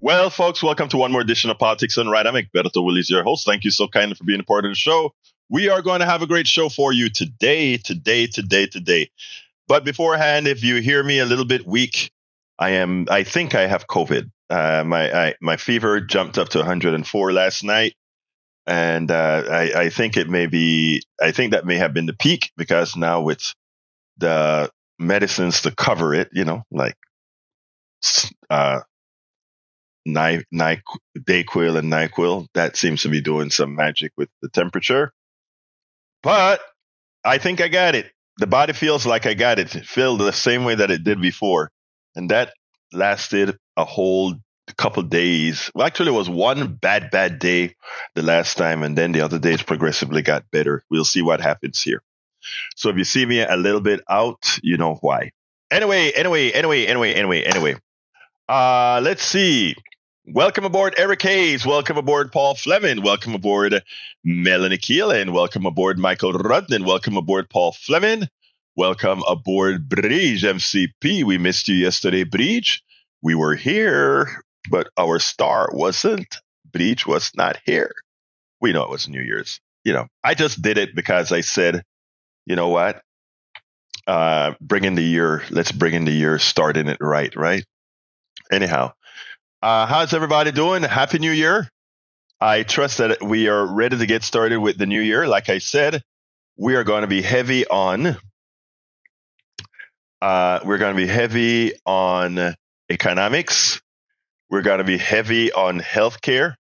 Well, folks, welcome to one more edition of Politics Done Right. I'm Egberto Willies, your host. Thank you so kindly for being a part of the show. We are going to have a great show for you today. But beforehand, if you hear me a little bit weak, I think I have COVID. My fever jumped up to 104 last night. And I think that may have been the peak, because now with the medicines to cover it, like Dayquil and NyQuil, that seems to be doing some magic with the temperature. But I think I got it. The body feels like I got it. It feels the same way that it did before. And that lasted a whole couple days. Well, actually, it was one bad day the last time. And then the other days progressively got better. We'll see what happens here. So if you see me a little bit out, you know why. Anyway. Let's see. Welcome aboard, Eric Hayes. Welcome aboard, Paul Fleming. Welcome aboard, Melanie Keelan. Welcome aboard, Michael Rudnin. Welcome aboard, Paul Fleming. Welcome aboard, Bridge MCP. We missed you yesterday, Bridge. We were here, but our star wasn't. Bridge was not here. We know it was New Year's. I just did it because I said, you know what? Let's bring in the year, starting it right? Anyhow. How's everybody doing? Happy New Year. I trust that we are ready to get started with the new year. Like I said, we are going to be heavy on economics. We're going to be heavy on healthcare.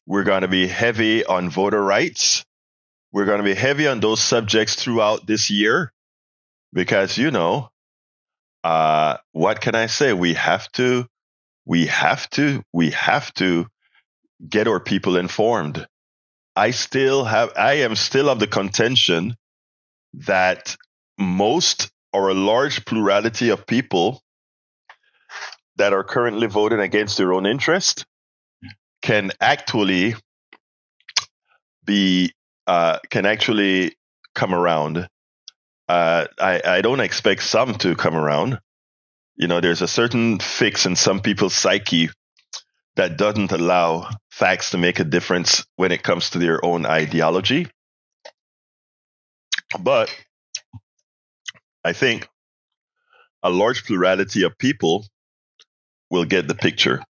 We're going to be heavy on voter rights. We're going to be heavy on those subjects throughout this year because, what can I say? We have to get our people informed. I am still of the contention that most or a large plurality of people that are currently voting against their own interest can actually come around. I don't expect some to come around. There's a certain fix in some people's psyche that doesn't allow facts to make a difference when it comes to their own ideology. But I think a large plurality of people will get the picture.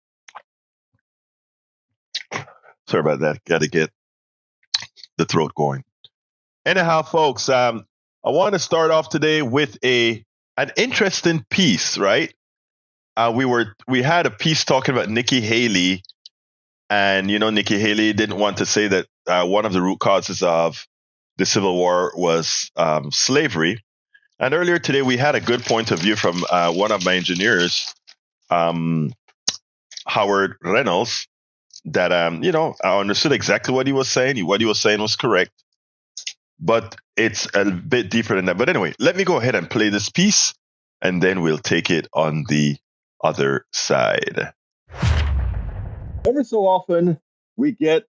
Sorry about that. Got to get the throat going. Anyhow, folks, I want to start off today with an interesting piece, right? We had a piece talking about Nikki Haley, and Nikki Haley didn't want to say that one of the root causes of the Civil War was slavery. And earlier today, we had a good point of view from one of my engineers, Howard Reynolds, that I understood exactly what he was saying. What he was saying was correct, but it's a bit deeper than that. But anyway, let me go ahead and play this piece, and then we'll take it on the other side. Every so often, we get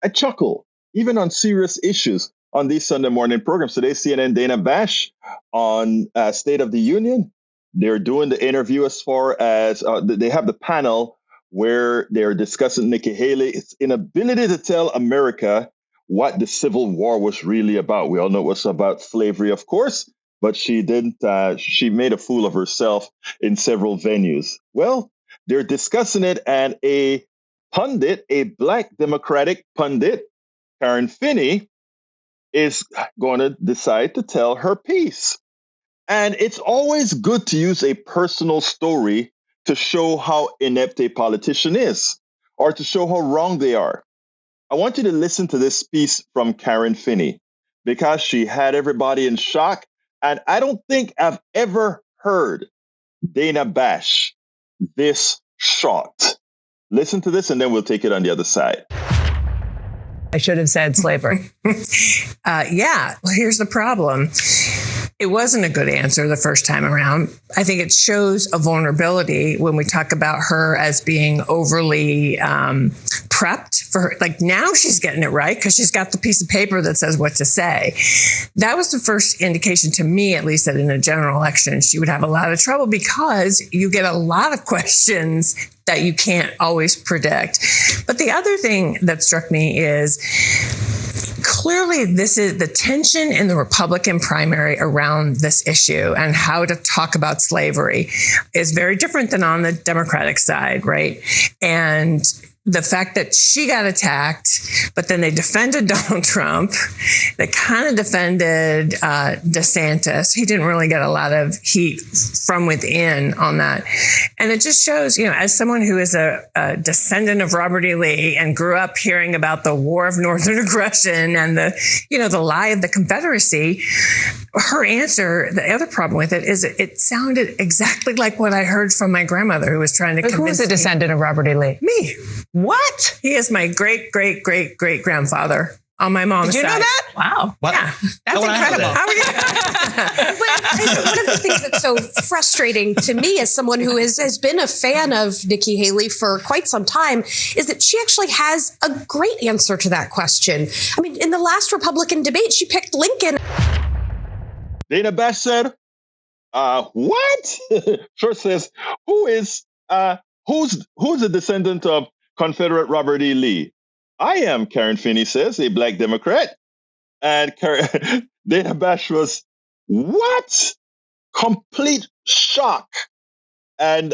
a chuckle, even on serious issues on these Sunday morning programs. Today, CNN Dana Bash on State of the Union, they're doing the interview as far as they have the panel where they're discussing Nikki Haley's inability to tell America what the Civil War was really about. We all know it was about slavery, of course, but she didn't. She made a fool of herself in several venues. Well, they're discussing it, and a pundit, a Black Democratic pundit, Karen Finney, is going to decide to tell her piece. And it's always good to use a personal story to show how inept a politician is, or to show how wrong they are. I want you to listen to this piece from Karen Finney, because she had everybody in shock. And I don't think I've ever heard Dana Bash this shocked. Listen to this, and then we'll take it on the other side. I should have said slavery. Well, here's the problem. It wasn't a good answer the first time around. I think it shows a vulnerability when we talk about her as being overly prepped for her. Like now she's getting it right because she's got the piece of paper that says what to say. That was the first indication to me, at least, that in a general election, she would have a lot of trouble because you get a lot of questions that you can't always predict. But the other thing that struck me is clearly this is the tension in the Republican primary around this issue and how to talk about slavery is very different than on the Democratic side, right? And the fact that she got attacked, but then they defended Donald Trump. They kind of defended DeSantis. He didn't really get a lot of heat from within on that. And it just shows, as someone who is a descendant of Robert E. Lee and grew up hearing about the War of Northern Aggression and the lie of the Confederacy, her answer, the other problem with it is it sounded exactly like what I heard from my grandmother who was trying to convince me. Who is a descendant of Robert E. Lee? Me. What? He is my great-great-great-great-grandfather on my mom's side. Did you know that? Wow. What? Yeah. That's incredible. How are you? But one of the things that's so frustrating to me as someone who has been a fan of Nikki Haley for quite some time is that she actually has a great answer to that question. I mean, in the last Republican debate, she picked Lincoln. Dana Bash said, what? First says, who's a descendant of Confederate Robert E. Lee? I am, Karen Finney says, a Black Democrat. And Dana Bash was, what? Complete shock. And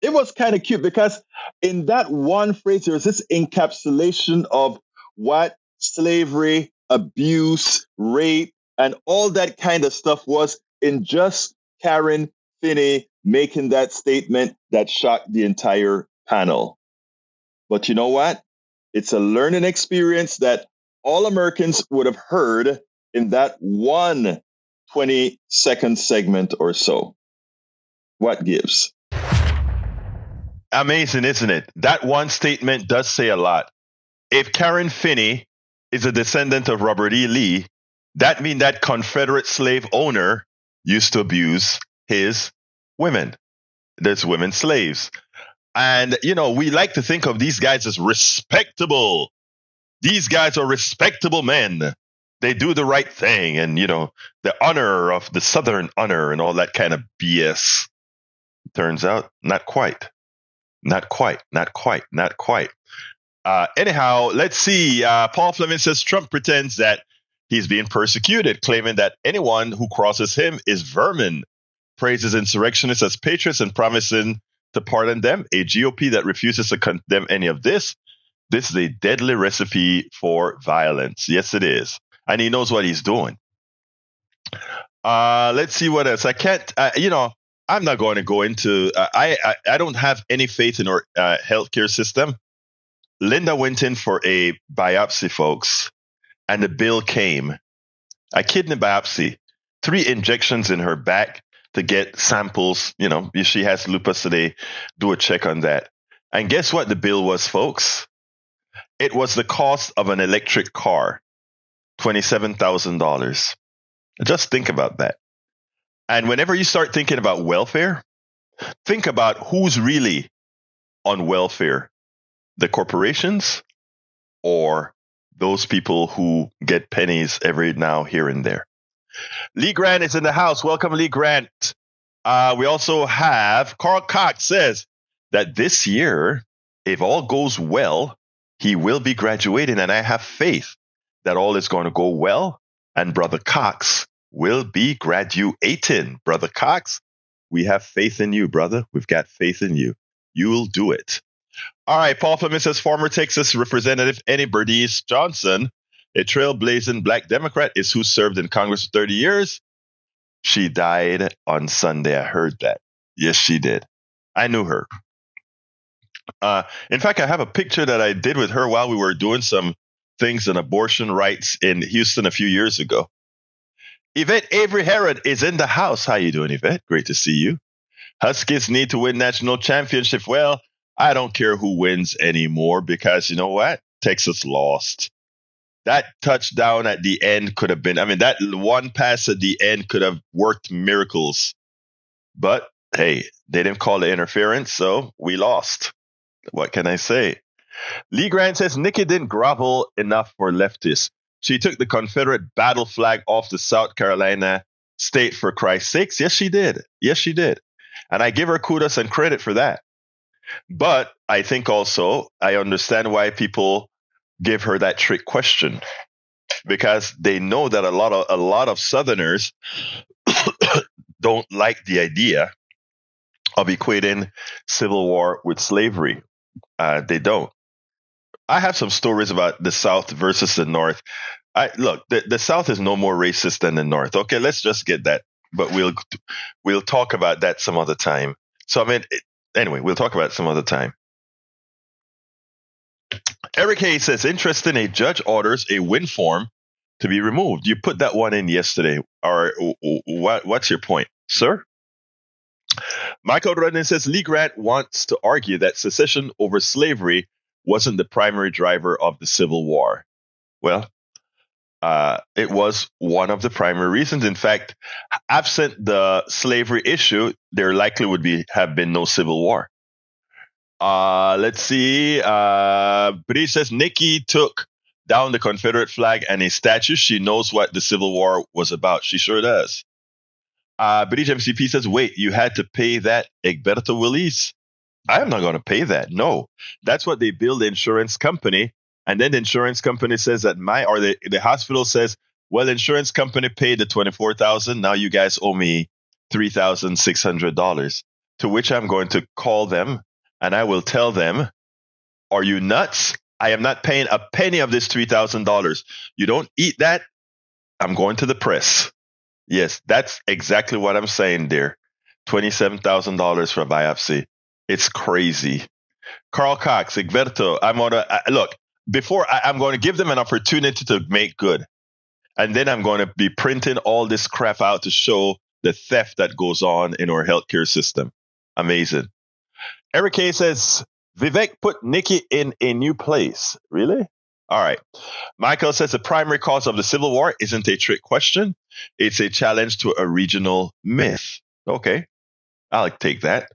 it was kind of cute because in that one phrase, there's this encapsulation of what slavery, abuse, rape, and all that kind of stuff was in just Karen Finney making that statement that shocked the entire panel. But you know what? It's a learning experience that all Americans would have heard in that one 20-second segment or so. What gives? Amazing, isn't it? That one statement does say a lot. If Karen Finney is a descendant of Robert E. Lee, that means that Confederate slave owner used to abuse his women. There's women slaves. And, we like to think of these guys as respectable. These guys are respectable men. They do the right thing. And, the honor of the Southern honor and all that kind of BS. Turns out, not quite. Not quite. Anyhow, let's see. Paul Fleming says Trump pretends that he's being persecuted, claiming that anyone who crosses him is vermin. Praises insurrectionists as patriots and promising to pardon them. A GOP that refuses to condemn any of this. This is a deadly recipe for violence. Yes, it is. And he knows what he's doing. Let's see what else. I can't, I'm not going to go into, I don't have any faith in our healthcare system. Linda went in for a biopsy, folks, and the bill came. A kidney biopsy, 3 injections in her back to get samples. If she has lupus today, do a check on that. And guess what the bill was, folks? It was the cost of an electric car, $27,000. Just think about that. And whenever you start thinking about welfare, think about who's really on welfare, the corporations or those people who get pennies every now, here and there. Lee Grant is in the house. Welcome, Lee Grant. We also have Carl Cox says that this year, if all goes well, he will be graduating, and I have faith that all is going to go well, and Brother Cox will be graduating. Brother Cox, we have faith in you, brother. We've got faith in you. You will do it. All right, Paul Fleming says former Texas Representative Annie Bernice Johnson, a trailblazing Black Democrat, is who served in Congress for 30 years. She died on Sunday. I heard that. Yes, she did. I knew her. In fact, I have a picture that I did with her while we were doing some things on abortion rights in Houston a few years ago. Yvette Avery Herod is in the house. How you doing, Yvette? Great to see you. Huskies need to win national championship. Well, I don't care who wins anymore because you know what? Texas lost. That touchdown at the end could have been, I mean, that one pass at the end could have worked miracles. But hey, they didn't call the interference, so we lost. What can I say? Lee Grant says Nikki didn't grovel enough for leftists. She took the Confederate battle flag off the South Carolina state for Christ's sakes. Yes, she did. Yes, she did. And I give her kudos and credit for that. But I think also I understand why people give her that trick question, because they know that a lot of Southerners don't like the idea of equating Civil War with slavery. They don't. I have some stories about the South versus the North. Look, the South is no more racist than the North. Okay, let's just get that. But we'll talk about that some other time. So I mean, anyway, we'll talk about it some other time. Eric Hayes says, interesting, a judge orders a win form to be removed. You put that one in yesterday. Or what's your point, sir? Michael Rodden says, Lee Grant wants to argue that secession over slavery wasn't the primary driver of the Civil War. Well, it was one of the primary reasons. In fact, absent the slavery issue, there likely would have been no Civil War. Let's see. Bree says Nikki took down the Confederate flag and a statue. She knows what the Civil War was about. She sure does. British MCP says, wait, you had to pay that Egberto Willis? I am not going to pay that. No, that's what they bill the insurance company. And then the insurance company says that the hospital says, well, insurance company paid the $24,000. Now you guys owe me $3,600, to which I'm going to call them and I will tell them, are you nuts? I am not paying a penny of this $3,000. You don't eat that, I'm going to the press. Yes, that's exactly what I'm saying there. $27,000 for a biopsy. It's crazy. Carl Cox, Egberto, I'm going to give them an opportunity to make good. And then I'm going to be printing all this crap out to show the theft that goes on in our healthcare system. Amazing. Eric K says, Vivek put Nikki in a new place. Really? All right. Michael says the primary cause of the Civil War isn't a trick question. It's a challenge to a regional myth. Okay. I'll take that.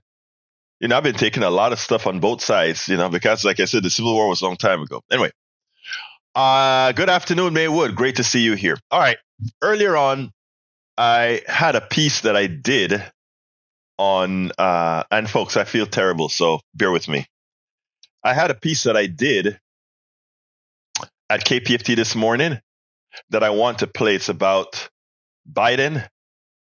I've been taking a lot of stuff on both sides, because like I said, the Civil War was a long time ago. Anyway. Good afternoon, Maywood. Great to see you here. All right. Earlier on, I had a piece that I did on, and folks, I feel terrible, so bear with me. I had a piece that I did at KPFT this morning that I want to play. It's about Biden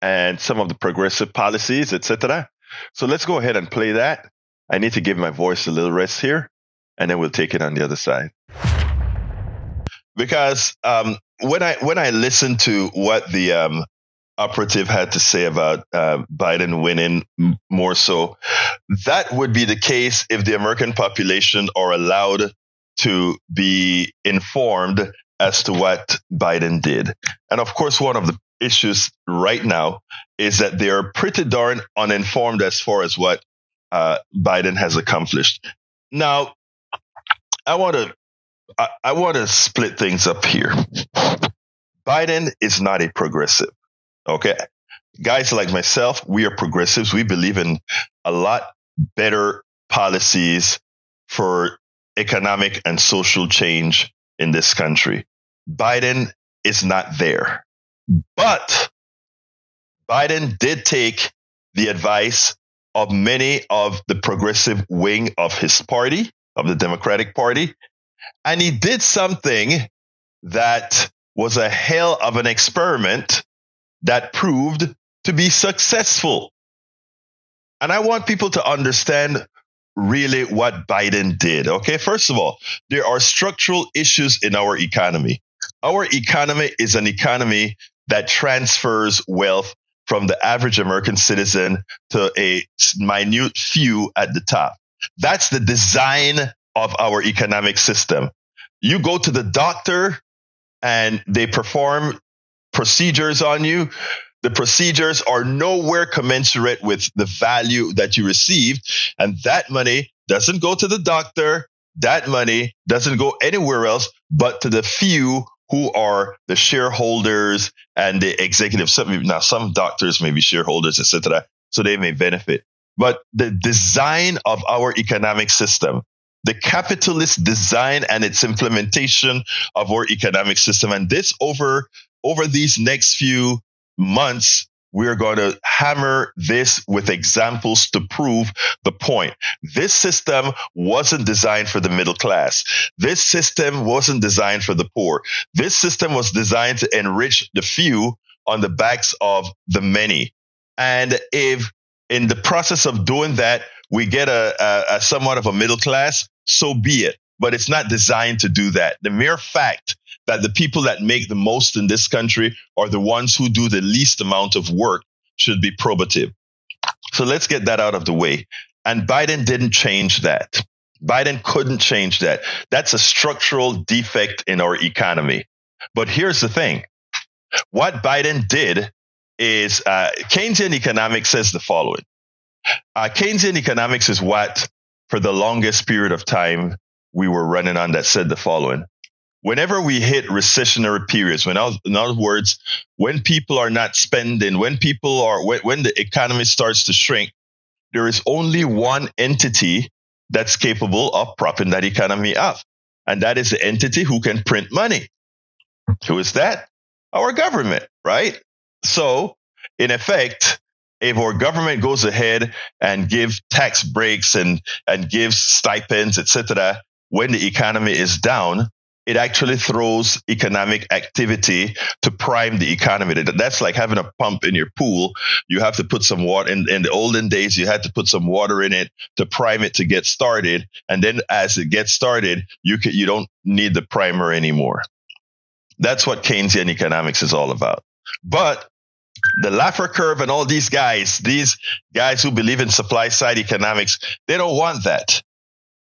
and some of the progressive policies, etc. So let's go ahead and play that. I need to give my voice a little rest here, and then we'll take it on the other side. Because when I listened to what the operative had to say about Biden winning more so, that would be the case if the American population are allowed to be informed as to what Biden did. And of course, one of the issues right now is that they are pretty darn uninformed as far as what Biden has accomplished. Now, I want to split things up here. Biden is not a progressive. Okay. Guys like myself, we are progressives. We believe in a lot better policies for economic and social change in this country. Biden is not there. But Biden did take the advice of many of the progressive wing of his party, of the Democratic Party, and he did something that was a hell of an experiment that proved to be successful. And I want people to understand really what Biden did. Okay, first of all, there are structural issues in our economy. Our economy is an economy that transfers wealth from the average American citizen to a minute few at the top. That's the design of our economic system. You go to the doctor and they perform procedures on you. The procedures are nowhere commensurate with the value that you received. And that money doesn't go to the doctor. That money doesn't go anywhere else but to the few who are the shareholders and the executives. Now, some doctors may be shareholders, etc., so they may benefit. But the design of our economic system, the capitalist design and its implementation of our economic system, and this over these next few months, we're going to hammer this with examples to prove the point. This system wasn't designed for the middle class. This system wasn't designed for the poor. This system was designed to enrich the few on the backs of the many. And if in the process of doing that, we get a somewhat of a middle class, so be it. But it's not designed to do that. The mere fact that the people that make the most in this country are the ones who do the least amount of work should be probative. So let's get that out of the way. And Biden didn't change that. Biden couldn't change that. That's a structural defect in our economy. But here's the thing. What Biden did is Keynesian economics says the following. Keynesian economics is what, for the longest period of time, we were running on that said the following. Whenever we hit recessionary periods, in other words, when people are not spending, when the economy starts to shrink, there is only one entity that's capable of propping that economy up. And that is the entity who can print money. Who is that? Our government, right? So, in effect, if our government goes ahead and gives tax breaks and gives stipends, etc., when the economy is down, it actually throws economic activity to prime the economy. That's like having a pump in your pool. You have to put some water in the olden days. You had to put some water in it to prime it to get started. And then as it gets started, you don't need the primer anymore. That's what Keynesian economics is all about. But the Laffer curve and all these guys who believe in supply side economics, they don't want that.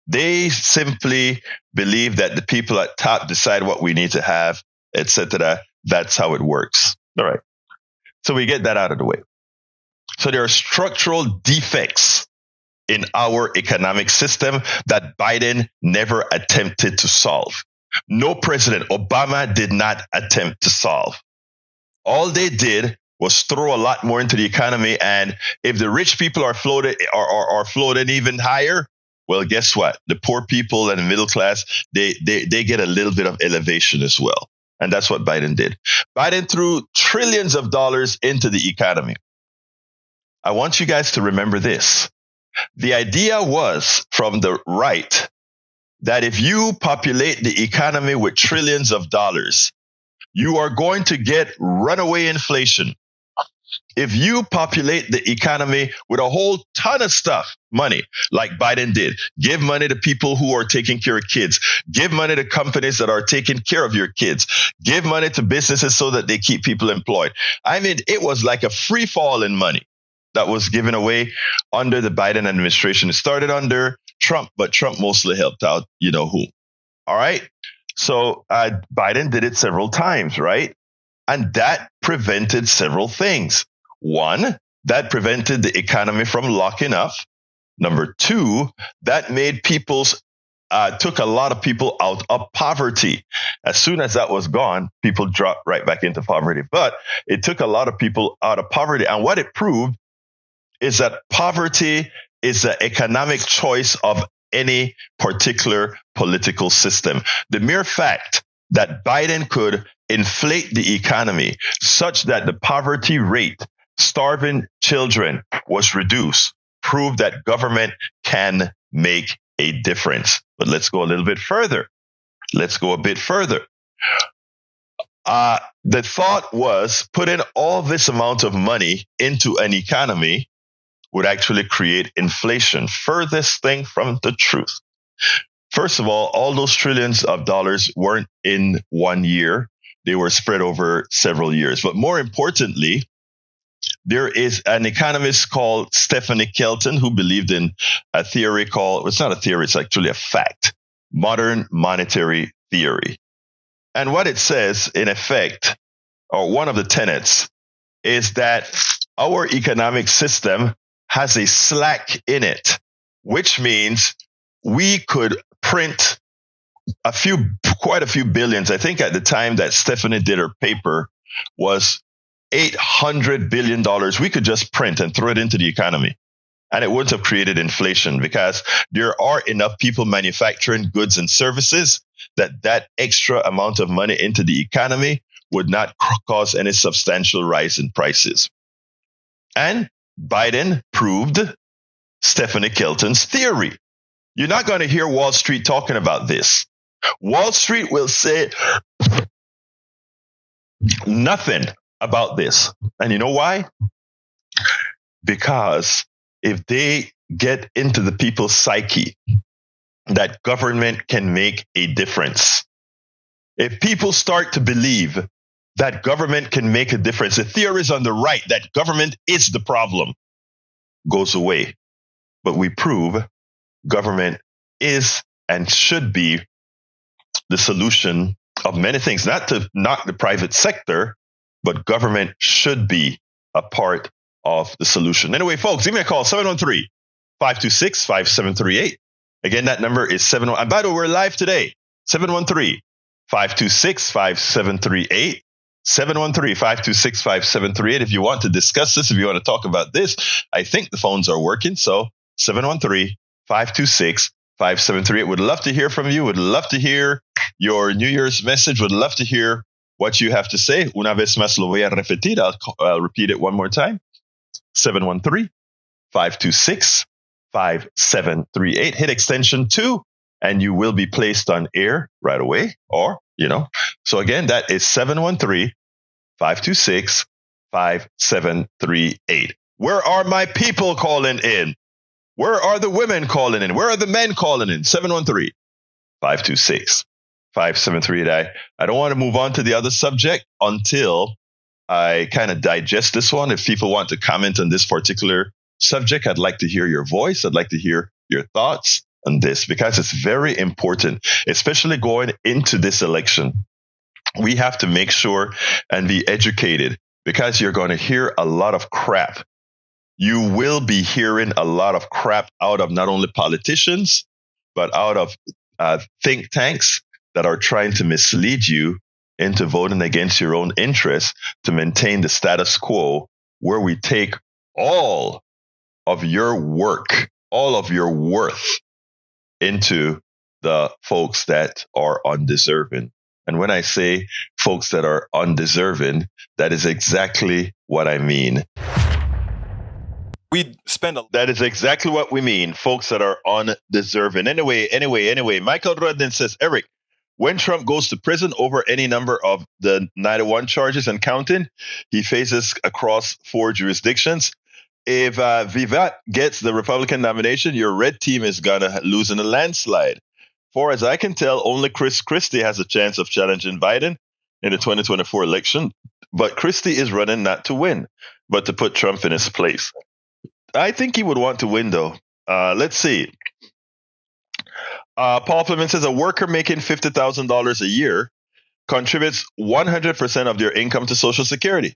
They simply believe that the people at top decide what we need to have, etc. That's how it works. All right. So we get that out of the way. So there are structural defects in our economic system that Biden never attempted to solve. No president, Obama, did not attempt to solve. All they did was throw a lot more into the economy. And if the rich people are floated even higher, well, guess what? The poor people and the middle class, they get a little bit of elevation as well. And that's what Biden did. Biden threw trillions of dollars into the economy. I want you guys to remember this. The idea was from the right that if you populate the economy with trillions of dollars, you are going to get runaway inflation. If you populate the economy with a whole ton of stuff, money, like Biden did, give money to people who are taking care of kids, give money to companies that are taking care of your kids, give money to businesses so that they keep people employed. I mean, it was like a free fall in money that was given away under the Biden administration. It started under Trump, but Trump mostly helped out, you know who. All right. So Biden did it several times, right? And that prevented several things. One, that prevented the economy from locking up. Number two, that made took a lot of people out of poverty. As soon as that was gone, people dropped right back into poverty. But it took a lot of people out of poverty. And what it proved is that poverty is the economic choice of any particular political system. The mere fact that Biden could inflate the economy such that the poverty rate, starving children, was reduced, proved that government can make a difference. But let's go a little bit further. Let's go a bit further. The thought was putting all this amount of money into an economy would actually create inflation. Furthest thing from the truth. First of all those trillions of dollars weren't in 1 year. They were spread over several years. But more importantly, there is an economist called Stephanie Kelton who believed in a theory called, it's not a theory, it's actually a fact, modern monetary theory. And what it says, in effect, or one of the tenets, is that our economic system has a slack in it, which means we could print quite a few billions. I think at the time that Stephanie did her paper was $800 billion we could just print and throw it into the economy. And it wouldn't have created inflation because there are enough people manufacturing goods and services that extra amount of money into the economy would not cause any substantial rise in prices. And Biden proved Stephanie Kelton's theory. You're not going to hear Wall Street talking about this. Wall Street will say nothing about this. And you know why? Because if they get into the people's psyche that government can make a difference, if people start to believe that government can make a difference, the theories on the right that government is the problem goes away. But we prove government is and should be the solution of many things, not to knock the private sector, but government should be a part of the solution. Anyway, folks, give me a call, 713-526-5738. Again, that number is 71. And by the way, we're live today, 713-526-5738. 713-526-5738. If you want to discuss this, if you want to talk about this, I think the phones are working. So 713-526-5738. Would love to hear from you. Would love to hear your New Year's message. Would love to hear what you have to say. Una vez más lo voy a repetir. I'll repeat it one more time. 713-526-5738. Hit extension 2 and you will be placed on air right away. Or, so again, that is 713-526-5738. Where are my people calling in? Where are the women calling in? Where are the men calling in? 713-526-5738. I don't want to move on to the other subject until I kind of digest this one. If people want to comment on this particular subject, I'd like to hear your voice. I'd like to hear your thoughts on this because it's very important, especially going into this election. We have to make sure and be educated because you're going to hear a lot of crap. You will be hearing a lot of crap out of not only politicians, but out of think tanks that are trying to mislead you into voting against your own interests to maintain the status quo where we take all of your work, all of your worth into the folks that are undeserving. And when I say folks that are undeserving, that is exactly what I mean. That is exactly what we mean, folks that are undeserving. Anyway, Michael Rodden says, Eric, when Trump goes to prison over any number of the 91 charges and counting, he faces across 4 jurisdictions. If Vivat gets the Republican nomination, your red team is going to lose in a landslide. Far as I can tell, only Chris Christie has a chance of challenging Biden in the 2024 election. But Christie is running not to win, but to put Trump in his place. I think he would want to win, though. Let's see. Paul Fleming says a worker making $50,000 a year contributes 100% of their income to Social Security.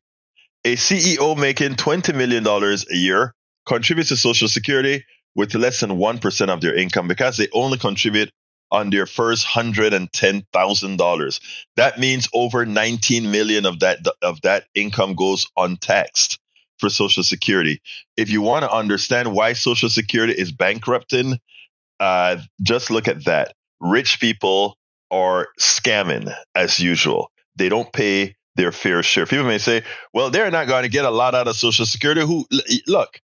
A CEO making $20 million a year contributes to Social Security with less than 1% of their income because they only contribute on their first $110,000. That means over 19 million of that income goes untaxed for Social Security. If you want to understand why Social Security is bankrupting, just look at that. Rich people are scamming as usual. They don't pay their fair share. People may say, well, they're not going to get a lot out of Social Security. Look,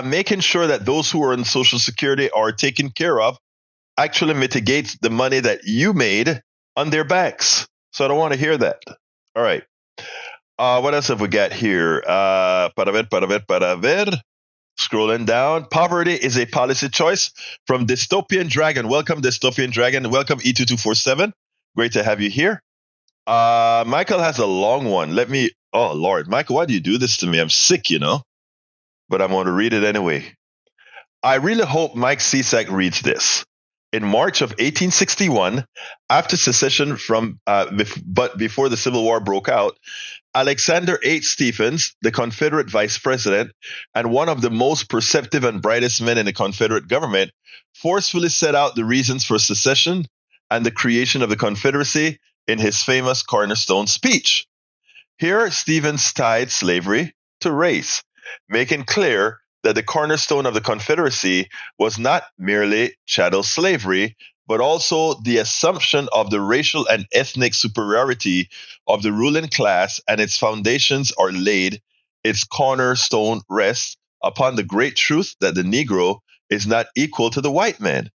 making sure that those who are in Social Security are taken care of actually mitigates the money that you made on their backs. So I don't want to hear that. All right. What else have we got here? Para ver. Scrolling down. Poverty is a policy choice from Dystopian Dragon. Welcome, Dystopian Dragon. Welcome, E2247. Great to have you here. Michael has a long one. Oh, Lord. Michael, why do you do this to me? I'm sick, but I'm going to read it anyway. I really hope Mike Cisak reads this. In March of 1861, after secession but before the Civil War broke out, Alexander H. Stephens, the Confederate vice president and one of the most perceptive and brightest men in the Confederate government, forcefully set out the reasons for secession and the creation of the Confederacy in his famous Cornerstone speech. Here, Stephens tied slavery to race, making clear that the cornerstone of the Confederacy was not merely chattel slavery, but also the assumption of the racial and ethnic superiority of the ruling class, and its foundations are laid, its cornerstone rests upon the great truth that the Negro is not equal to the white man.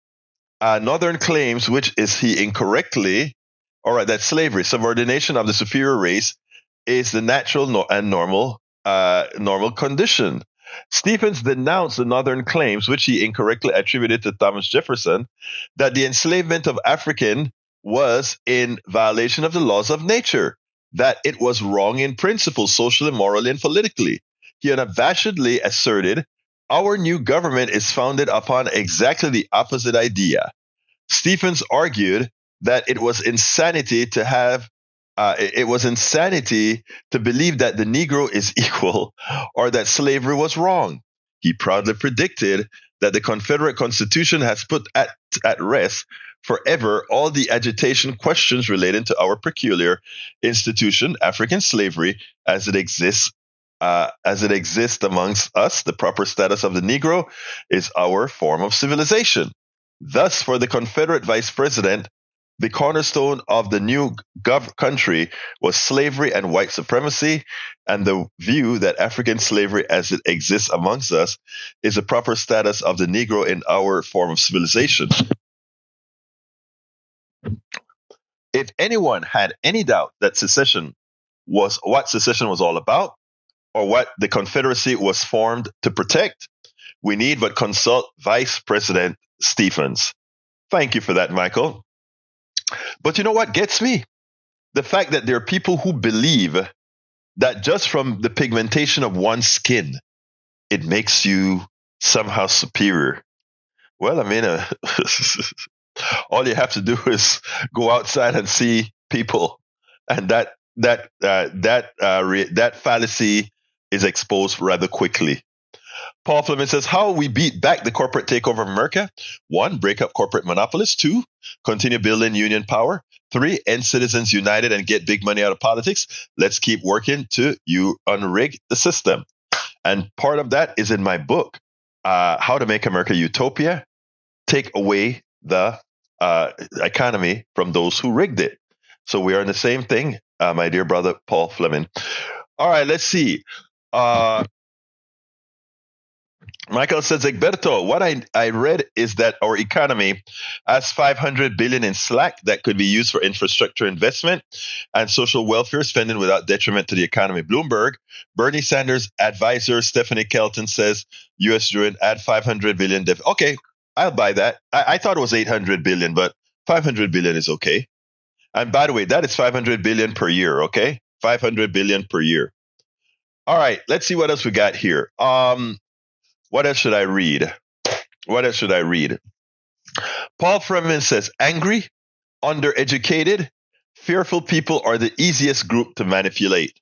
Northern claims, which is he incorrectly, all right, that slavery, subordination of the superior race, is the natural and normal condition. Stephens denounced the Northern claims, which he incorrectly attributed to Thomas Jefferson, that the enslavement of African was in violation of the laws of nature, that it was wrong in principle, socially, morally, and politically. He unabashedly asserted, our new government is founded upon exactly the opposite idea. Stephens argued that it was insanity to believe that the Negro is equal or that slavery was wrong. He proudly predicted that the Confederate Constitution has put at rest forever all the agitation questions relating to our peculiar institution, African slavery, as it exists amongst us. The proper status of the Negro is our form of civilization. Thus, for the Confederate Vice President, the cornerstone of the new country was slavery and white supremacy, and the view that African slavery as it exists amongst us is the proper status of the Negro in our form of civilization. If anyone had any doubt that secession was what secession was all about, or what the Confederacy was formed to protect, we need but consult Vice President Stephens. Thank you for that, Michael. But you know what gets me? The fact that there are people who believe that just from the pigmentation of one's skin, it makes you somehow superior. Well, I mean, all you have to do is go outside and see people, and that fallacy is exposed rather quickly. Paul Fleming says, how we beat back the corporate takeover of America? 1, break up corporate monopolists. 2, continue building union power. 3, end citizens united and get big money out of politics. Let's keep working to unrig the system. And part of that is in my book, How to Make America Utopia, Take Away the Economy from Those Who Rigged It. So we are in the same thing, my dear brother, Paul Fleming. All right, let's see. Michael says, Egberto, what I read is that our economy has $500 billion in slack that could be used for infrastructure investment and social welfare spending without detriment to the economy. Bloomberg, Bernie Sanders advisor Stephanie Kelton says U.S. doing add $500 billion. Okay, I'll buy that. I thought it was $800 billion, but $500 billion is okay. And by the way, that is $500 billion per year, okay? $500 billion per year. All right, let's see what else we got here. What else should I read? Paul Fleming says, angry, undereducated, fearful people are the easiest group to manipulate.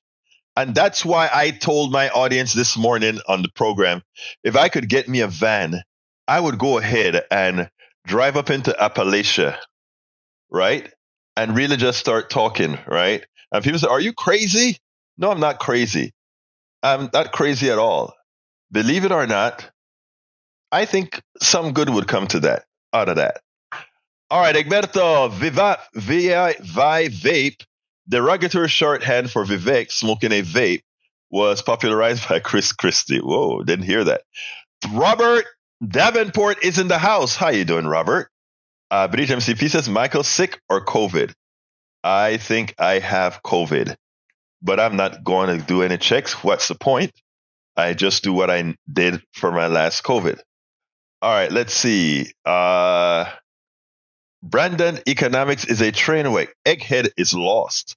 And that's why I told my audience this morning on the program, if I could get me a van, I would go ahead and drive up into Appalachia, right? And really just start talking, right? And people say, are you crazy? No, I'm not crazy. I'm not crazy at all. Believe it or not, I think some good would come to that, out of that. All right, Egberto, vape, derogatory shorthand for Vivek, smoking a vape, was popularized by Chris Christie. Whoa, didn't hear that. Robert Davenport is in the house. How you doing, Robert? British MCP says, Michael, sick or COVID? I think I have COVID, but I'm not going to do any checks. What's the point? I just do what I did for my last COVID. All right, let's see. Brandon, economics is a train wreck. Egghead is lost.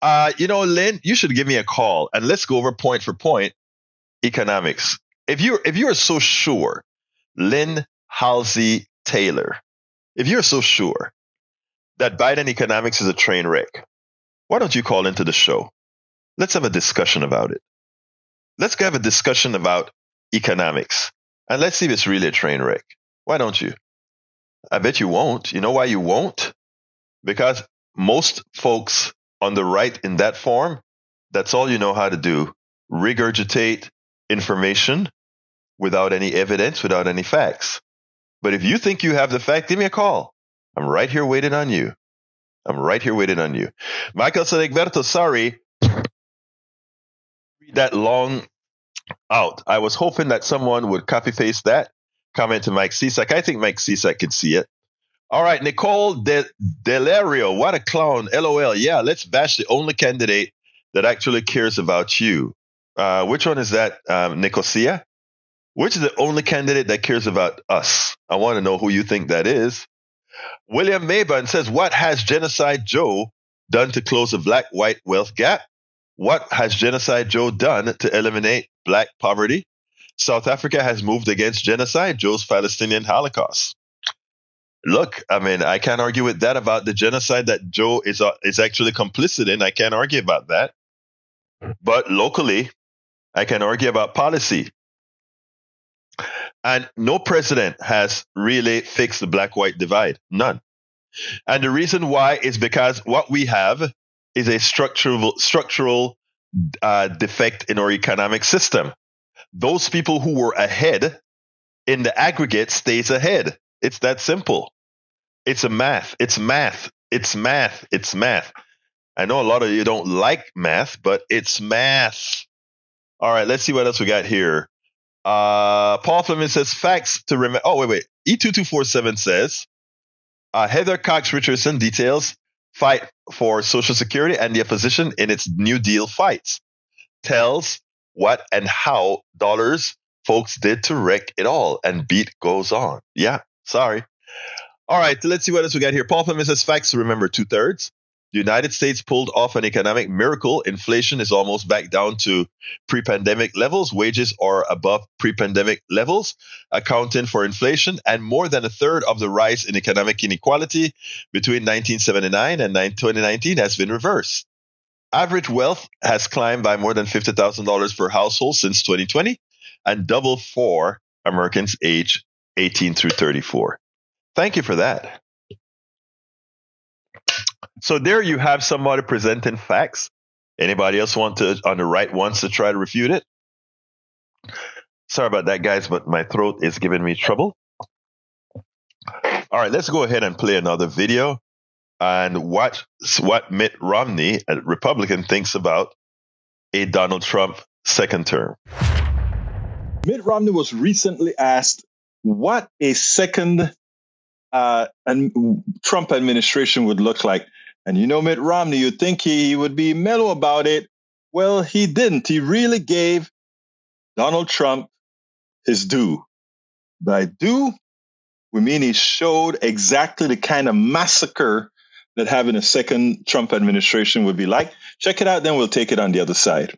Lynn, you should give me a call and let's go over point for point economics. If you're so sure, Lynn Halsey Taylor, if you're so sure that Biden economics is a train wreck, why don't you call into the show? Let's have a discussion about it. Let's have a discussion about economics. And let's see if it's really a train wreck. Why don't you? I bet you won't. You know why you won't? because most folks on the right in that form, that's all you know how to do. Regurgitate information without any evidence, without any facts. But if you think you have the fact, give me a call. I'm right here waiting on you. Michael said, Egberto, sorry. Read that long out. I was hoping that someone would copy paste that comment to Mike Cisak. I think Mike Cisak could see it. All right, Nicole Delario, what a clown. LOL. Yeah, let's bash the only candidate that actually cares about you. Which one is that, Nicosia? Which is the only candidate that cares about us? I want to know who you think that is. William Mayburn says, what has Genocide Joe done to close the black-white wealth gap? What has Genocide Joe done to eliminate black poverty? South Africa has moved against Genocide Joe's Palestinian Holocaust. Look, I mean, I can't argue with that about the genocide that Joe is actually complicit in. I can't argue about that. But locally, I can argue about policy. And no president has really fixed the black-white divide. None. And the reason why is because what we have is a structural defect in our economic system. Those people who were ahead in the aggregate stays ahead. It's that simple. It's math. I know a lot of you don't like math, but it's math. All right, let's see what else we got here. Paul Fleming says facts to remember. Oh, wait. E2247 says Heather Cox Richardson details fight for Social Security and the opposition in its New Deal fights. Tells what and how dollars folks did to wreck it all, and beat goes on. Yeah, sorry. All right, let's see what else we got here. Paul Fleming says facts to remember 2/3. The United States pulled off an economic miracle. Inflation is almost back down to pre-pandemic levels. Wages are above pre-pandemic levels, accounting for inflation, and more than 1/3 of the rise in economic inequality between 1979 and 2019 has been reversed. Average wealth has climbed by more than $50,000 per household since 2020, and doubled for Americans aged 18 through 34. Thank you for that. So there you have somebody presenting facts. Anybody else on the right wants to try to refute it? Sorry about that, guys, but my throat is giving me trouble. All right, let's go ahead and play another video and watch what Mitt Romney, a Republican, thinks about a Donald Trump second term. Mitt Romney was recently asked what a second Trump administration would look like. And you know, Mitt Romney, you'd think he would be mellow about it. Well, he didn't. He really gave Donald Trump his due. By due, we mean he showed exactly the kind of massacre that having a second Trump administration would be like. Check it out, then we'll take it on the other side.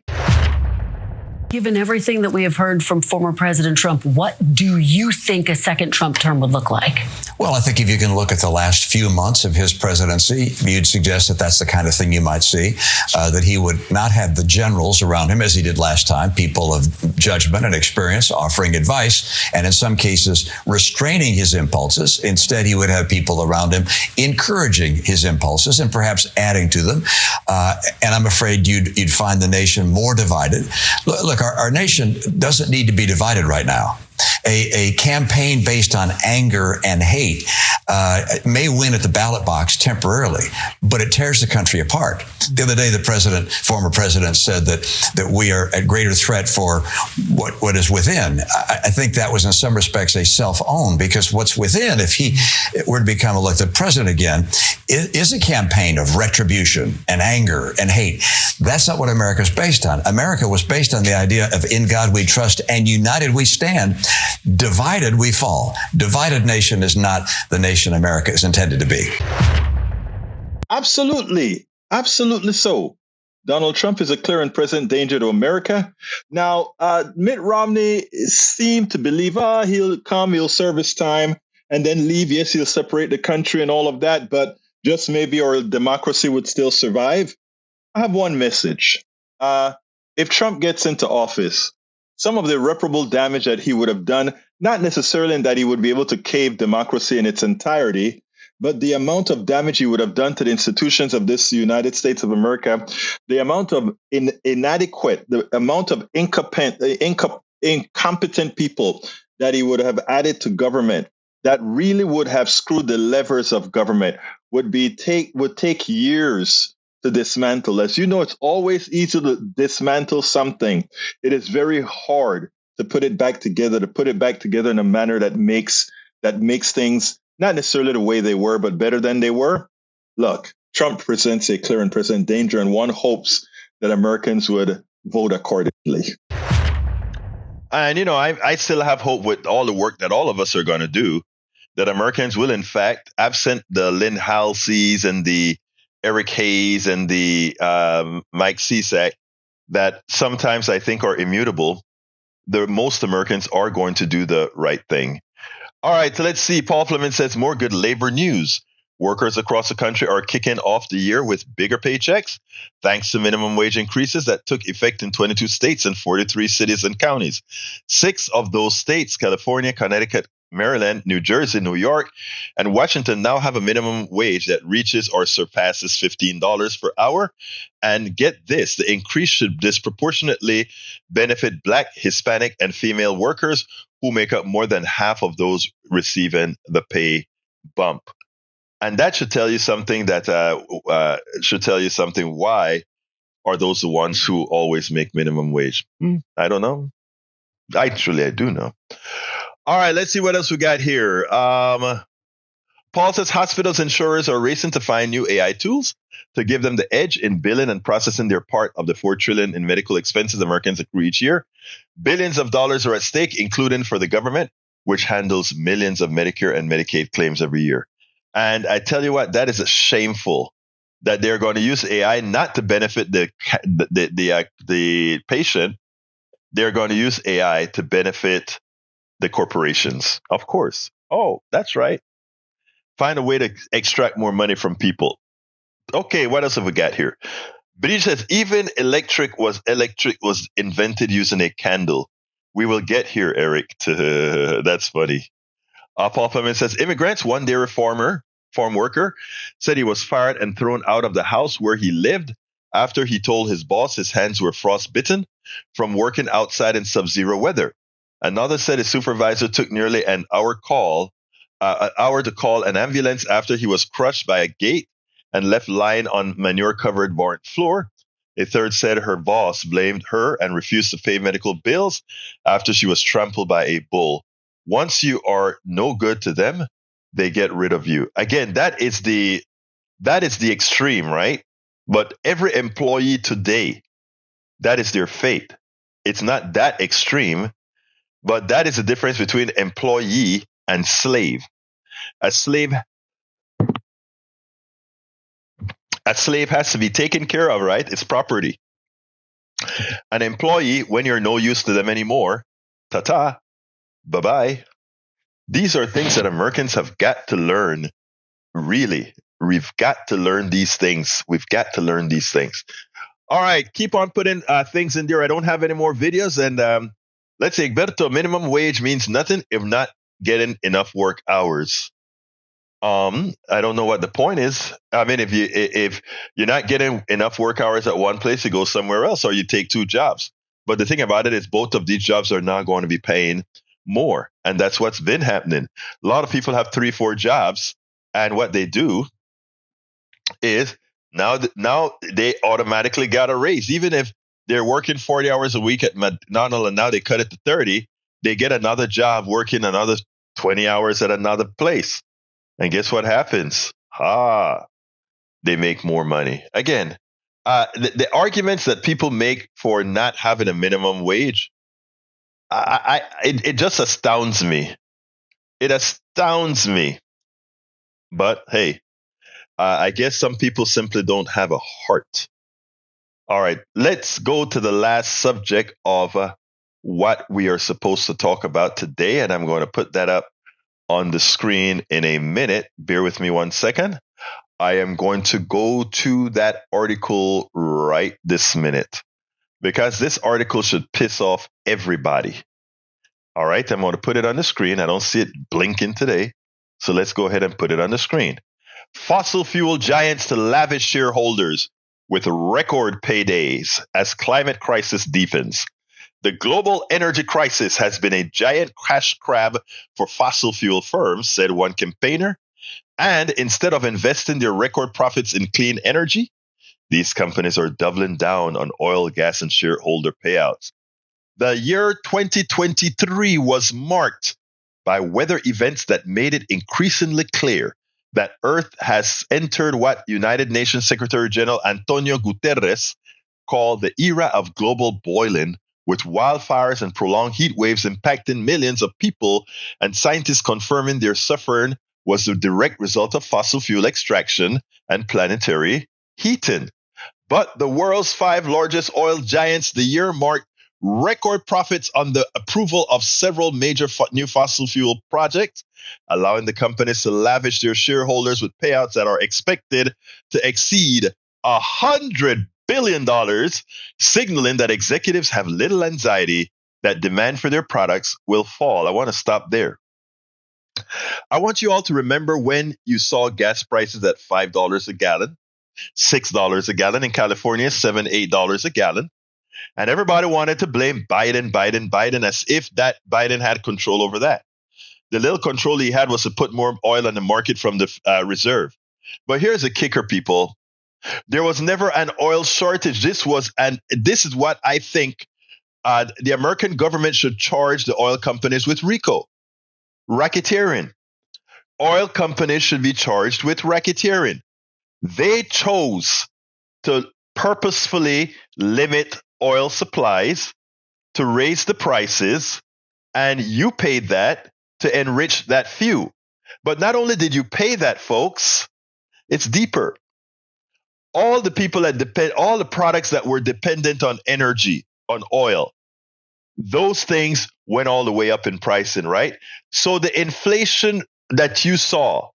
Given everything that we have heard from former President Trump, what do you think a second Trump term would look like? Well, I think if you can look at the last few months of his presidency, you'd suggest that that's the kind of thing you might see, that he would not have the generals around him as he did last time, people of judgment and experience offering advice, and in some cases restraining his impulses. Instead, he would have people around him encouraging his impulses and perhaps adding to them. And I'm afraid you'd find the nation more divided. Look, our nation doesn't need to be divided right now. A campaign based on anger and hate may win at the ballot box temporarily, but it tears the country apart. The other day, the former president said that we are at greater threat for what is within. I think that was in some respects a self-own, because what's within, if he were to become elected president again, is a campaign of retribution and anger and hate. That's not what America is based on. America was based on the idea of in God we trust and united we stand. Divided we fall. Divided nation is not the nation America is intended to be. Absolutely. Absolutely so. Donald Trump is a clear and present danger to America. Now, Mitt Romney seemed to believe, he'll come, he'll serve his time, and then leave. Yes, he'll separate the country and all of that, but just maybe our democracy would still survive. I have one message. If Trump gets into office, some of the irreparable damage that he would have done, not necessarily in that he would be able to cave democracy in its entirety, but the amount of damage he would have done to the institutions of this United States of America, the amount of inadequate, the amount of incompetent people that he would have added to government that really would have screwed the levers of government would take years to dismantle. As you know, it's always easy to dismantle something. It is very hard to put it back together, in a manner that makes things not necessarily the way they were, but better than they were. Look, Trump presents a clear and present danger, and one hopes that Americans would vote accordingly. And, I still have hope with all the work that all of us are going to do, that Americans will, in fact, absent the Lynn Halseys and the Eric Hayes and the Mike Cisak, that sometimes I think are immutable, most Americans are going to do the right thing. All right, so let's see. Paul Fleming says more good labor news. Workers across the country are kicking off the year with bigger paychecks, thanks to minimum wage increases that took effect in 22 states and 43 cities and counties. 6 of those states, California, Connecticut, Maryland, New Jersey, New York, and Washington, now have a minimum wage that reaches or surpasses $15 per hour. And get this, the increase should disproportionately benefit Black, Hispanic, and female workers, who make up more than half of those receiving the pay bump. And that should tell you something why are those the ones who always make minimum wage? I don't know. Actually, I do know. All right, let's see what else we got here. Paul says hospitals insurers are racing to find new AI tools to give them the edge in billing and processing their part of the $4 trillion in medical expenses Americans accrue each year. Billions of dollars are at stake, including for the government, which handles millions of Medicare and Medicaid claims every year. And I tell you what, that is shameful that they're going to use AI not to benefit the patient. They're going to use AI to benefit the corporations, of course. Oh, that's right. Find a way to extract more money from people. Okay, what else have we got here? British says even electric was invented using a candle. We will get here, Eric. That's funny. Paul Fleming says immigrants, one dairy farm worker, said he was fired and thrown out of the house where he lived after he told his boss his hands were frostbitten from working outside in sub-zero weather. Another said his supervisor took nearly an hour to call an ambulance after he was crushed by a gate and left lying on manure-covered barn floor. A third said her boss blamed her and refused to pay medical bills after she was trampled by a bull. Once you are no good to them, they get rid of you. Again, that is the extreme, right? But every employee today, that is their fate. It's not that extreme. But that is the difference between employee and slave. A slave has to be taken care of, right? It's property. An employee, when you're no use to them anymore, ta-ta, bye-bye. These are things that Americans have got to learn. Really, we've got to learn these things. All right, keep on putting things in there. I don't have any more videos, and let's say, Egberto, minimum wage means nothing if not getting enough work hours. I don't know what the point is. I mean, if you're not getting enough work hours at one place, you go somewhere else, or you take 2 jobs. But the thing about it is both of these jobs are not going to be paying more. And that's what's been happening. A lot of people have 3-4 jobs. And what they do is now they automatically got a raise. Even if they're working 40 hours a week at McDonald's and now they cut it to 30, they get another job working another 20 hours at another place. And guess what happens? They make more money. Again, the arguments that people make for not having a minimum wage, it just astounds me. It astounds me. But hey, I guess some people simply don't have a heart. All right, let's go to the last subject of what we are supposed to talk about today. And I'm going to put that up on the screen in a minute. Bear with me 1 second. I am going to go to that article right this minute because this article should piss off everybody. All right, I'm going to put it on the screen. I don't see it blinking today. So let's go ahead and put it on the screen. Fossil fuel giants to lavish shareholders with record paydays as climate crisis deepens. The global energy crisis has been a giant cash grab for fossil fuel firms, said one campaigner. And instead of investing their record profits in clean energy, these companies are doubling down on oil, gas, and shareholder payouts. The year 2023 was marked by weather events that made it increasingly clear that Earth has entered what United Nations Secretary General Antonio Guterres called the era of global boiling, with wildfires and prolonged heat waves impacting millions of people, and scientists confirming their suffering was the direct result of fossil fuel extraction and planetary heating. But the world's 5 largest oil giants, the year marked record profits on the approval of several major new fossil fuel projects, allowing the companies to lavish their shareholders with payouts that are expected to exceed $100 billion, signaling that executives have little anxiety that demand for their products will fall. I want to stop there. I want you all to remember when you saw gas prices at $5 a gallon, $6 a gallon, in California, $7, $8 a gallon. And everybody wanted to blame Biden, as if that Biden had control over that. The little control he had was to put more oil on the market from the reserve. But here's a kicker, people. There was never an oil shortage. This is what I think the American government should charge the oil companies with RICO. Racketeering. Oil companies should be charged with racketeering. They chose to purposefully limit oil supplies, to raise the prices, and you paid that to enrich that few. But not only did you pay that, folks, it's deeper. All the people that all the products that were dependent on energy, on oil, those things went all the way up in pricing, right? So the inflation that you saw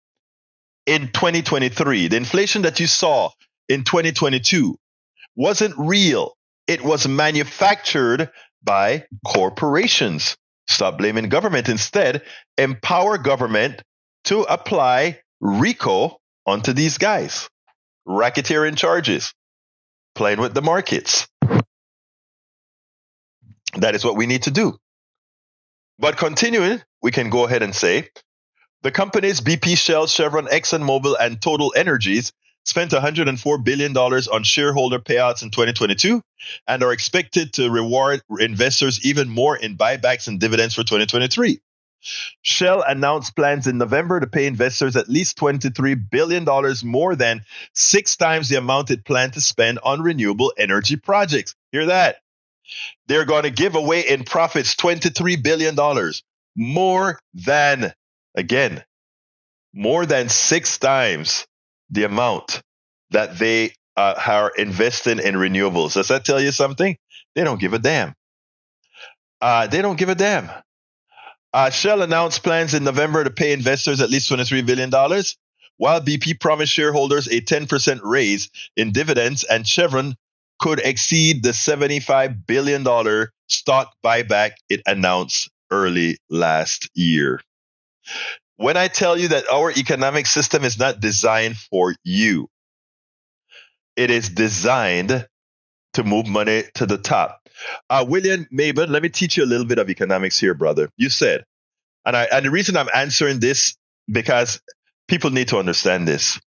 in 2023, the inflation that you saw in 2022 wasn't real. It was manufactured by corporations. Stop blaming government. Instead, empower government to apply RICO onto these guys. Racketeering charges, playing with the markets. That is what we need to do. But continuing, we can go ahead and say, the companies BP, Shell, Chevron, ExxonMobil, and Total Energies spent $104 billion on shareholder payouts in 2022 and are expected to reward investors even more in buybacks and dividends for 2023. Shell announced plans in November to pay investors at least $23 billion, more than 6 times the amount it planned to spend on renewable energy projects. Hear that? They're going to give away in profits $23 billion, more than 6 times the amount that they are investing in renewables. Does that tell you something? They don't give a damn. Shell announced plans in November to pay investors at least $23 billion, while BP promised shareholders a 10% raise in dividends, and Chevron could exceed the $75 billion stock buyback it announced early last year. When I tell you that our economic system is not designed for you, it is designed to move money to the top. William Maben, let me teach you a little bit of economics here, brother. You said, and the reason I'm answering this, because people need to understand this.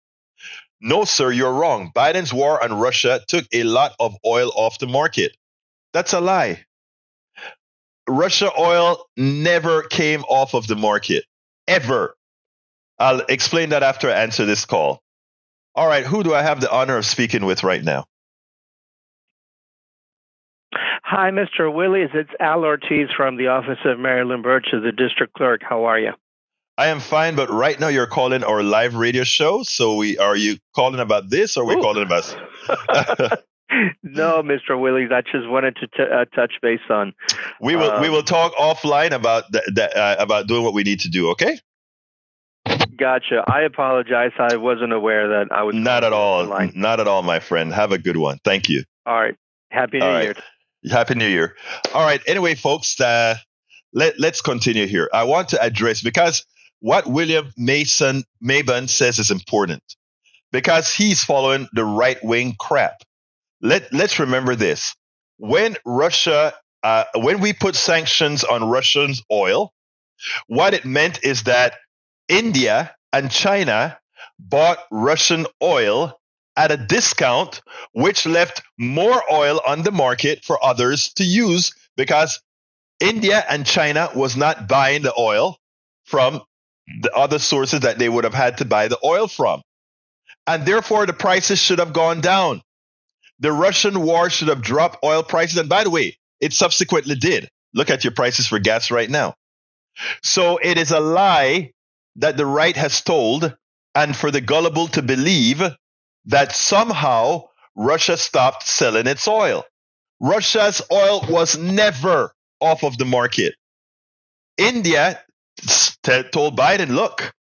No, sir, you're wrong. Biden's war on Russia took a lot of oil off the market. That's a lie. Russia oil never came off of the market, ever. I'll explain that after I answer this call. All right, who do I have the honor of speaking with right now? Hi, Mr. Willies. It's Al Ortiz from the office of Marilyn Birch, the district clerk. How are you? I am fine, but right now you're calling our live radio show. So are you calling about this, or are we calling about? No, Mr. Willies. I just wanted to touch base on. We will talk offline about about doing what we need to do. Okay. Gotcha. I apologize. I wasn't aware that I was not at all. Not at all, my friend. Have a good one. Thank you. All right. Happy New Year. Happy New Year. All right. Anyway, folks, let's continue here. I want to address, because what William Maben says is important because he's following the right-wing crap. Let's remember this. When we put sanctions on Russian oil, what it meant is that India and China bought Russian oil at a discount, which left more oil on the market for others to use because India and China was not buying the oil from the other sources that they would have had to buy the oil from. And therefore, the prices should have gone down. The Russian war should have dropped oil prices. And by the way, it subsequently did. Look at your prices for gas right now. So it is a lie that the right has told, and for the gullible to believe that somehow Russia stopped selling its oil. Russia's oil was never off of the market. India told Biden, look,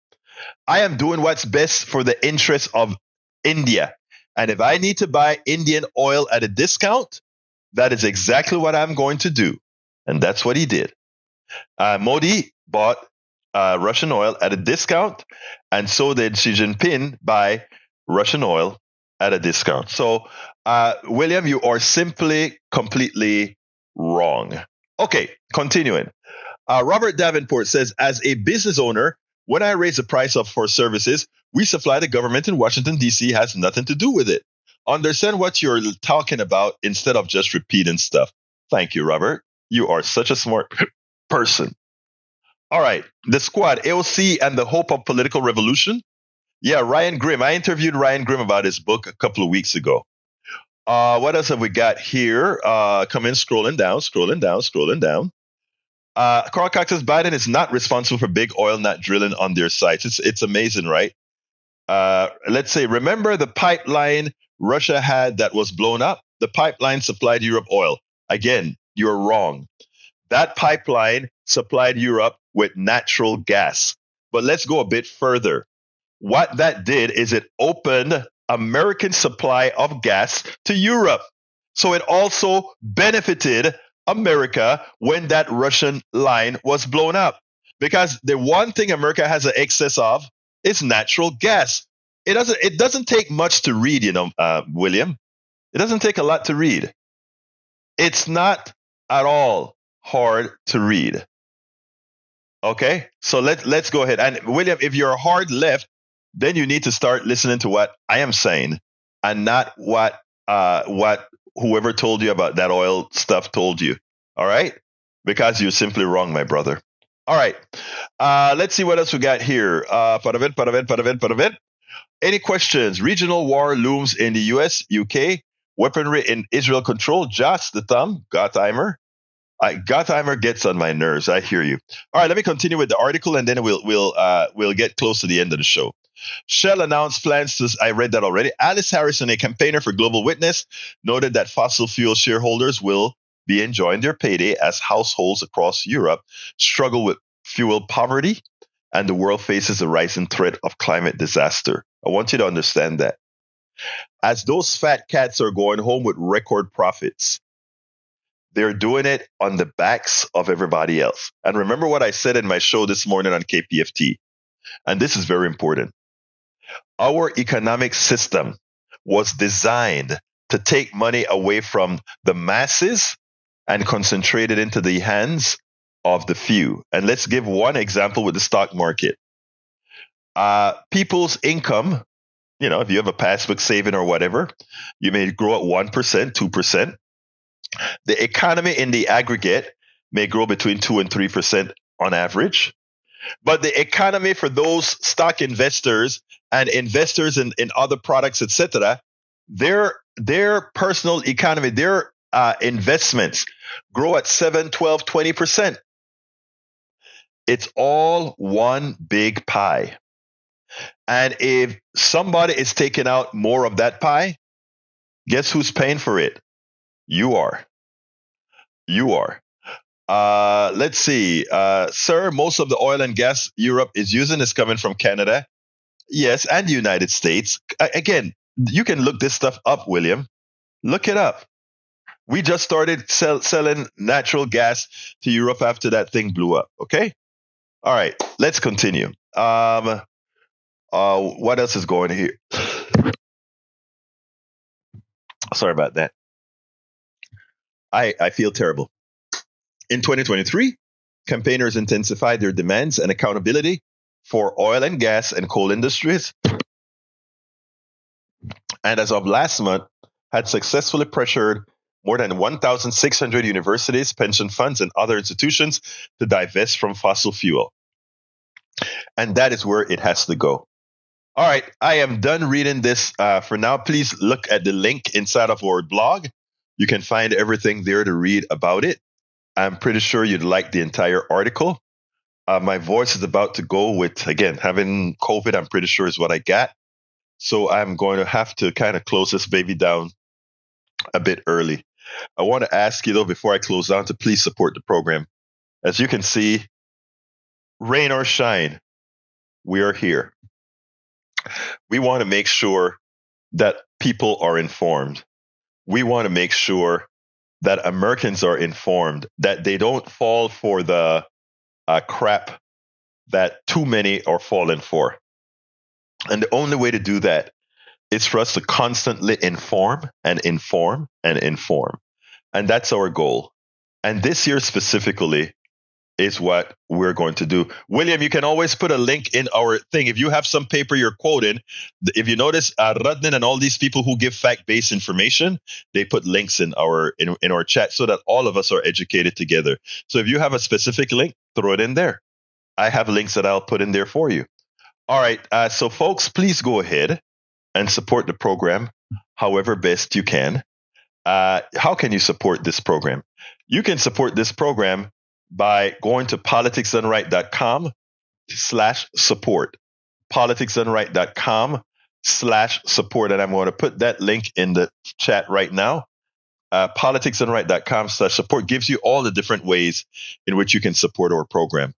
I am doing what's best for the interests of India. And if I need to buy Indian oil at a discount, that is exactly what I'm going to do. And that's what he did. Modi bought Russian oil at a discount, and so did Xi Jinping buy Russian oil at a discount. So, William, you are simply completely wrong. Okay, continuing. Robert Davenport says, as a business owner, when I raise the price for services, we supply the government in Washington, D.C. has nothing to do with it. Understand what you're talking about instead of just repeating stuff. Thank you, Robert. You are such a smart person. All right, the squad, AOC and the Hope of Political Revolution. Yeah, Ryan Grimm. I interviewed Ryan Grimm about his book a couple of weeks ago. What else have we got here? Come in, scrolling down. Carl Cox says Biden is not responsible for big oil not drilling on their sites. It's amazing, right? Let's say, remember the pipeline Russia had that was blown up? The pipeline supplied Europe oil. Again, you're wrong. That pipeline supplied Europe with natural gas. But let's go a bit further. What that did is it opened American supply of gas to Europe. So it also benefited America when that Russian line was blown up. Because the one thing America has an excess of is natural gas. It doesn't take much to read, William. It doesn't take a lot to read. It's not at all hard to read. Okay? So let's go ahead. And William, if you're hard left, then you need to start listening to what I am saying and not what whoever told you about that oil stuff told you. All right? Because you're simply wrong, my brother. All right. Let's see what else we got here. Paravent. Any questions? Regional war looms in the US, UK, weaponry in Israel control. Joss the thumb, Gottheimer. Gottheimer gets on my nerves. I hear you. All right, let me continue with the article, and then we'll get close to the end of the show. Shell announced plans to. I read that already. Alice Harrison, a campaigner for Global Witness, noted that fossil fuel shareholders will be enjoying their payday as households across Europe struggle with fuel poverty, and the world faces a rising threat of climate disaster. I want you to understand that. As those fat cats are going home with record profits, they're doing it on the backs of everybody else. And remember what I said in my show this morning on KPFT. And this is very important. Our economic system was designed to take money away from the masses and concentrate it into the hands of the few. And let's give one example with the stock market. People's income, if you have a passbook saving or whatever, you may grow at 1%, 2%. The economy in the aggregate may grow between 2 and 3% on average. But the economy for those stock investors and investors in other products, etc., their personal economy, their investments grow at 7, 12, 20%. It's all one big pie. And if somebody is taking out more of that pie, guess who's paying for it? You are. Let's see. Sir, most of the oil and gas Europe is using is coming from Canada. Yes, and the United States. Again, you can look this stuff up, William. Look it up. We just started selling natural gas to Europe after that thing blew up. Okay? All right, let's continue. What else is going here? Sorry about that. I feel terrible. In 2023, campaigners intensified their demands and accountability for oil and gas and coal industries, and as of last month, had successfully pressured more than 1,600 universities, pension funds, and other institutions to divest from fossil fuel. And that is where it has to go. All right, I am done reading this for now. Please look at the link inside of our blog. You can find everything there to read about it. I'm pretty sure you'd like the entire article. My voice is about to go with, again, having COVID, I'm pretty sure is what I got. So I'm going to have to kind of close this baby down a bit early. I want to ask you, though, before I close down, to please support the program. As you can see, rain or shine, we are here. We want to make sure that people are informed. We want to make sure that Americans are informed, that they don't fall for the crap that too many are falling for. And the only way to do that is for us to constantly inform and inform and inform. And that's our goal. And this year specifically is what we're going to do. William, you can always put a link in our thing. If you have some paper you're quoting, if you notice, Rudnin and all these people who give fact-based information, they put links in our chat so that all of us are educated together. So if you have a specific link, throw it in there. I have links that I'll put in there for you. All right. So folks, please go ahead and support the program however best you can. How can you support this program? You can support this program by going to politicsdoneright.com/support. politicsdoneright.com/support. And I'm going to put that link in the chat right now. politicsdoneright.com/support gives you all the different ways in which you can support our program.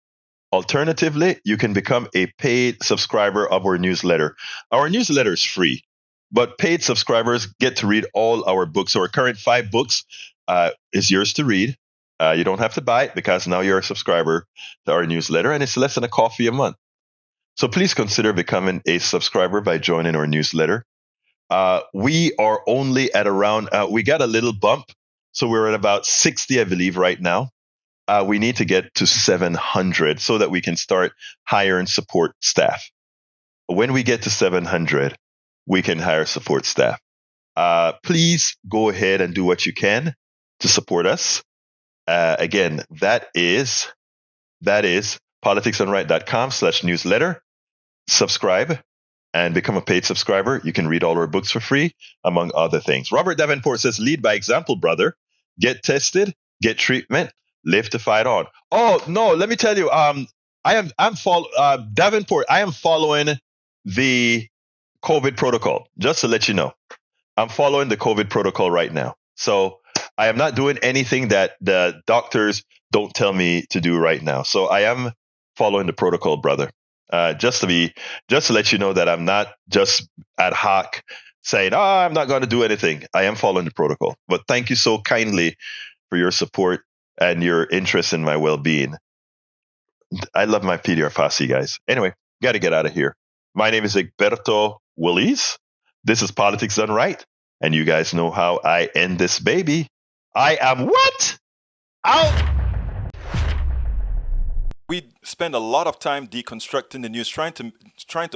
Alternatively, you can become a paid subscriber of our newsletter. Our newsletter is free, but paid subscribers get to read all our books. So our current 5 books is yours to read. You don't have to buy it because now you're a subscriber to our newsletter, and it's less than a coffee a month. So please consider becoming a subscriber by joining our newsletter. We are only at around, we got a little bump. So we're at about 60, I believe, right now. We need to get to 700 so that we can start hiring support staff. When we get to 700, we can hire support staff. Please go ahead and do what you can to support us. Again, that is politicsdoneright.com/newsletter. Subscribe and become a paid subscriber. You can read all our books for free, among other things. Robert Davenport says, lead by example, brother. Get tested, get treatment, live to fight on. Oh, no, let me tell you, Davenport, I am following the COVID protocol, just to let you know. I'm following the COVID protocol right now. So I am not doing anything that the doctors don't tell me to do right now. So I am following the protocol, brother. Just to let you know that I'm not just ad hoc saying, I'm not going to do anything. I am following the protocol. But thank you so kindly for your support and your interest in my well-being. I love my PDR posse, guys. Anyway, got to get out of here. My name is Egberto Willies. This is Politics Done Right. And you guys know how I end this baby. I am what? Out. We spend a lot of time deconstructing the news, trying to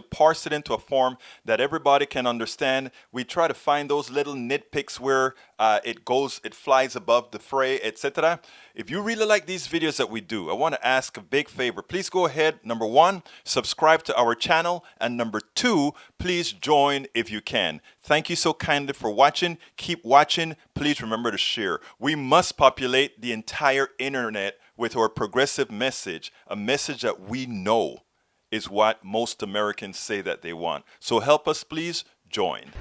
parse it into a form that everybody can understand. We try to find those little nitpicks where it flies above the fray, etc. If you really like these videos that we do, I want to ask a big favor. Please go ahead, number 1, subscribe to our channel, and number 2, please join if you can. Thank you so kindly for watching. Keep watching. Please remember to share. We must populate the entire internet with our progressive message, a message that we know is what most Americans say that they want. So help us, please join.